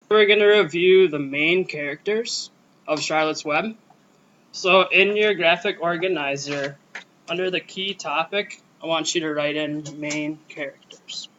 We're going to review the main characters of Charlotte's Web. So in your graphic organizer, under the key topic, I want you to write in main characters.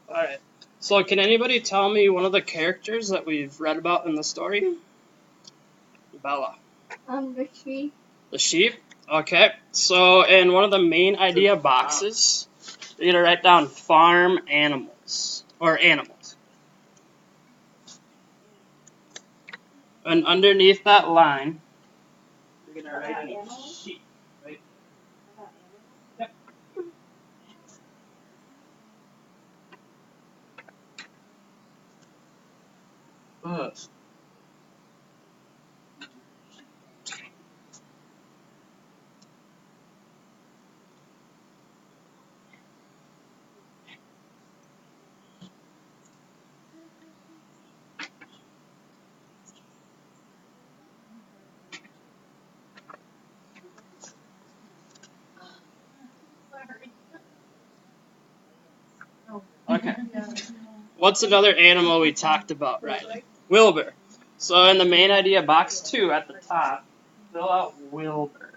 Alright, so can anybody tell me one of the characters that we've read about in the story? Bella. The sheep. The sheep? Okay, so in one of the main idea boxes, you're going to write down farm animals, or animals. And underneath that line, you're going to write in sheep. Right? Yep. Okay. What's another animal we talked about writing? Wilbur. So in the main idea box 2 at the top, fill out Wilbur.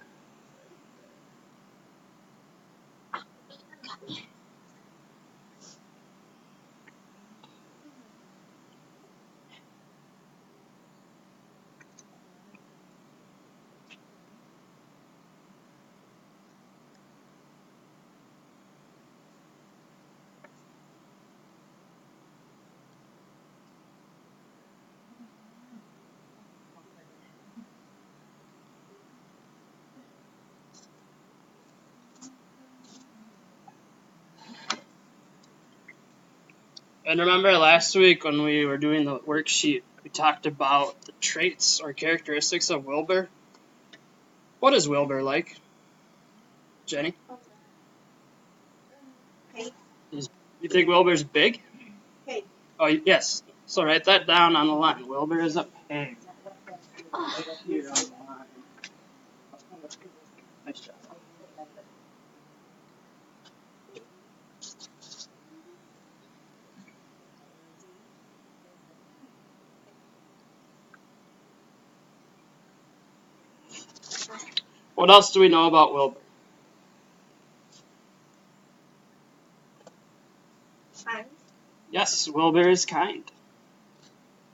And remember last week when we were doing the worksheet, we talked about the traits or characteristics of Wilbur. What is Wilbur like? Jenny? You think Wilbur's big? Pig. Oh, yes. So write that down on the line. Wilbur is a pig. Right here on the line. Nice job. What else do we know about Wilbur? Kind. Yes, Wilbur is kind.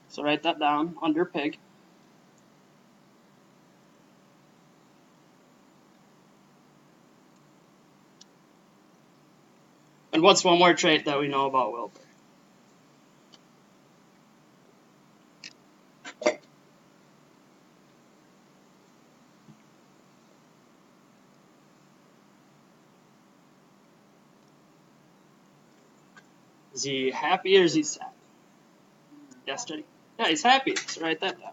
So write that down under pig. And what's one more trait that we know about Wilbur? Is he happy or is he sad? Yes, Jenny? Yeah, he's happy. So write that down.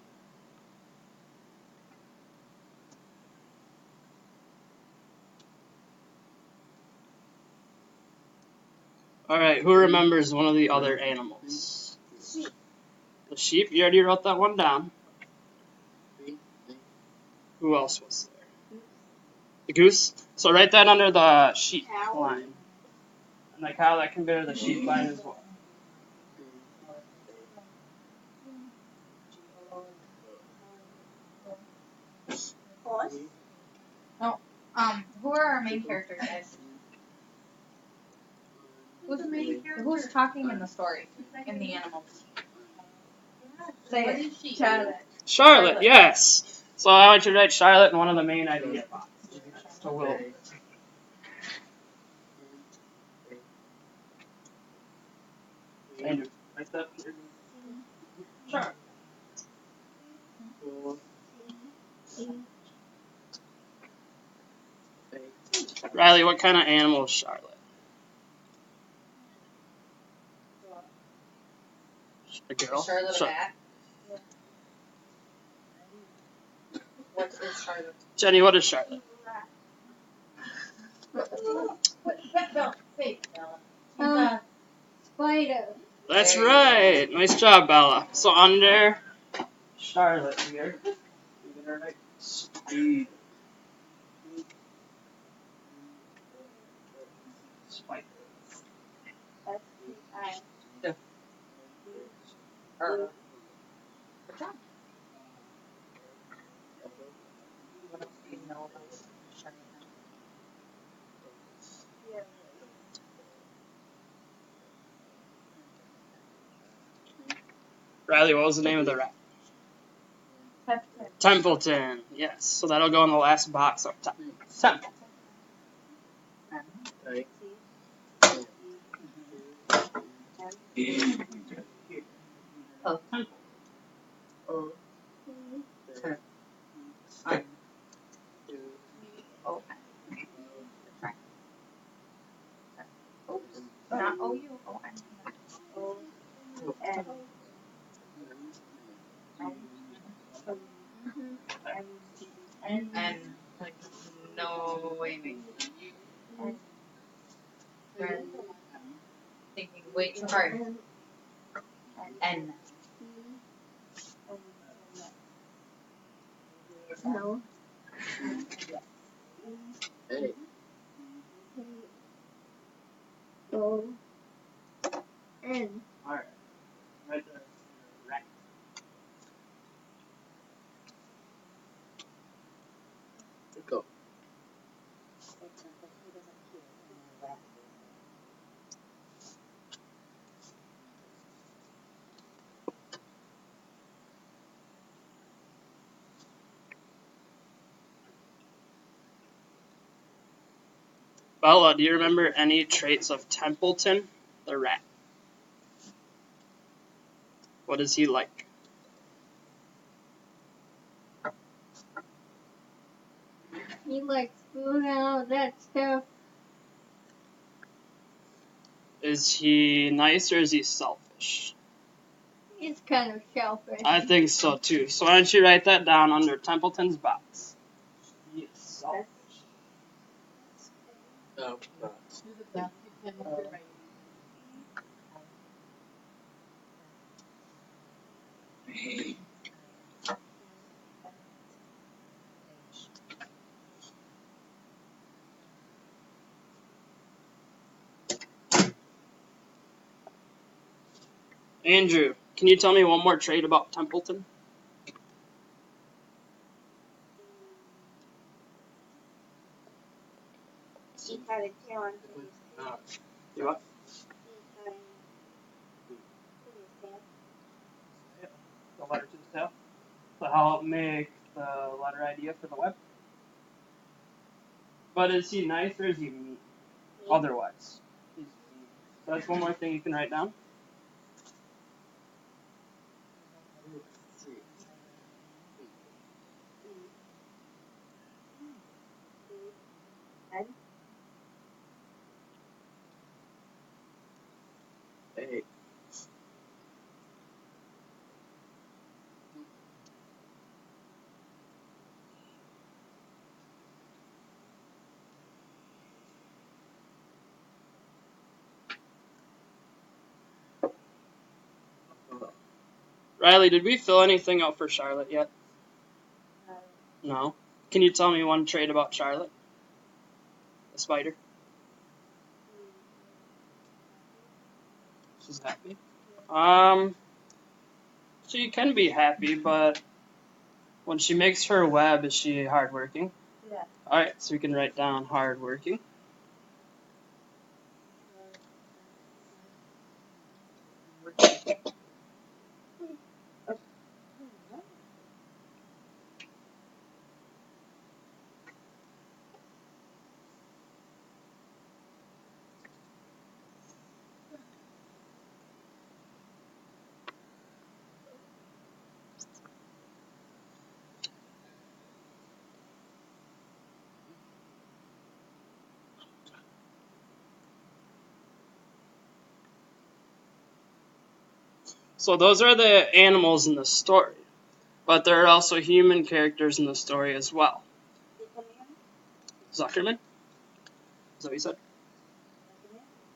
Alright, who remembers one of the other animals? Sheep. The sheep? You already wrote that one down. Who else was there? The goose? So write that under the sheep Cow. line. And the cow, that can be under the sheep line as well. Horse. Who are our main characters, guys? Who's the main character? Who's talking in the story, in the animals? Say What it. is she? Charlotte. Charlotte, yes. So I want you to write Charlotte in one of the main idea boxes. So we'll. Andrew, write that. Sure. Riley, what kind of animal is Charlotte? A girl? Is Charlotte a Char- bat? What is Charlotte? Jenny, what is Charlotte? Spider. That's There you right. Nice job, Bella. So under Charlotte here, you're gonna write speed. Spider. Good job. What else do you know about Charlotte now? Riley, what was the name of the rat? Templeton. Yes. So that'll go in the last box up top. Templeton. Oh. Temple. Oh. N. O. N. Right. Oops. Not O U O N. O N. N. Like no waving. Red. Thinking way too hard. N. No. O. N. Alright. Right there. Rat. Go. Bella, do you remember any traits of Templeton, the rat? What is he like? He likes food and all that stuff. Is he nice or is he selfish? He's kind of selfish. I think so too. So why don't you write that down under Templeton's box? He is selfish. No, not. Do the best you can with your writing. Andrew, can you tell me one more trait about Templeton? He had a tail on his tail. You what? He had his tail. The letter to the tail. So I'll make the letter idea for the web. But is he nice or is he mean? Otherwise. He's mean. So that's one more thing you can write down. Hey. Riley, did we fill anything out for Charlotte yet? No. Can you tell me one trait about Charlotte? The spider? She's happy. She can be happy, but when she makes her web, is she hardworking? Yeah. Alright, so we can write down hardworking. So those are the animals in the story. But there are also human characters in the story as well. Zuckerman? Is that what you said?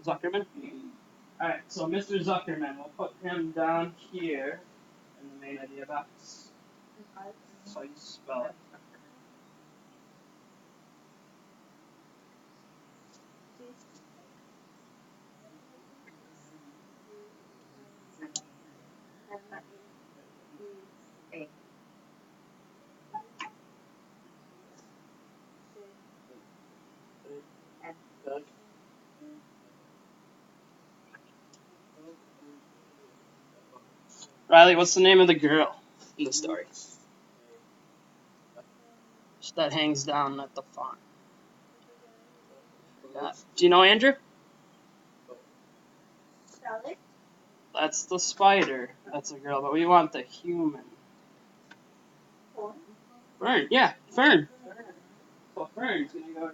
Zuckerman? Alright, so Mr. Zuckerman, we'll put him down here in the main idea box. That's how you spell it. Doug. Riley, what's the name of the girl in the story that hangs down at the font? Do you know, Andrew? Charlotte? That's the spider. That's a girl, but we want the human. Fern, yeah, Fern. So Fern's gonna go.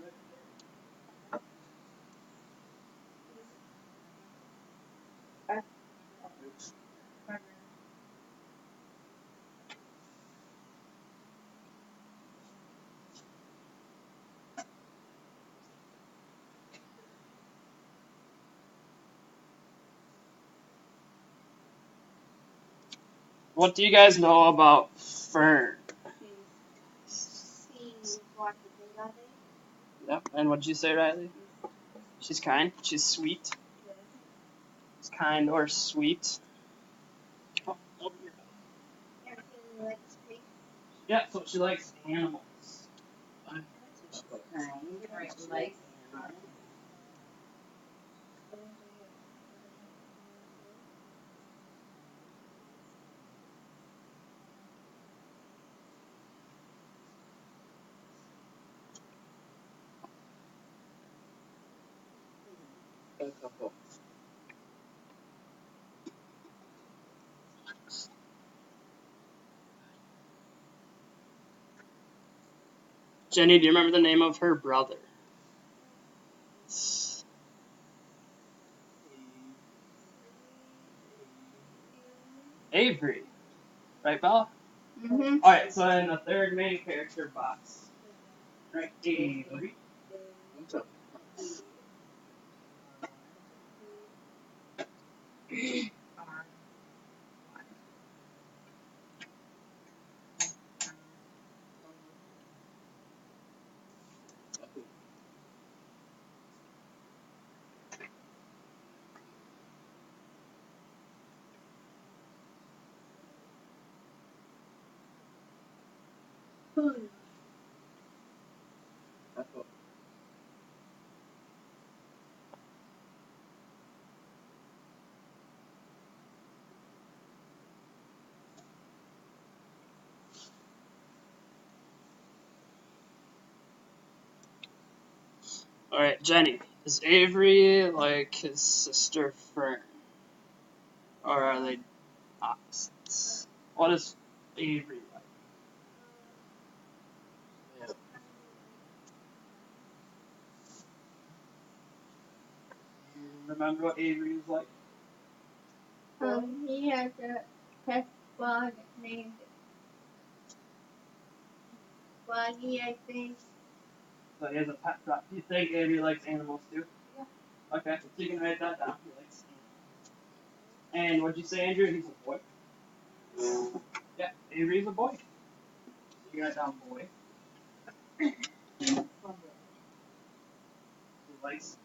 What do you guys know about Fern? Yep. And what'd you say, Riley? She's kind. She's sweet. She's kind or sweet. Oh, oh, yeah. So she likes animals. A couple. Jenny, do you remember the name of her brother? Avery. Right, Bella? Mm-hmm. Alright, so in the third main character box. Right, Avery. What's up? Alright, Jenny. Is Avery like his sister Fern? Or are they opposites? What is Avery like? Yeah. You remember what Avery was like? He has a pet dog named Buggy, I think. So he has a pet dog. Do you think Avery likes animals too? Yeah. Okay, so you can write that down. He likes animals. And what'd you say, Andrew? He's a boy? Yeah, Avery's a boy. You got down boy. He likes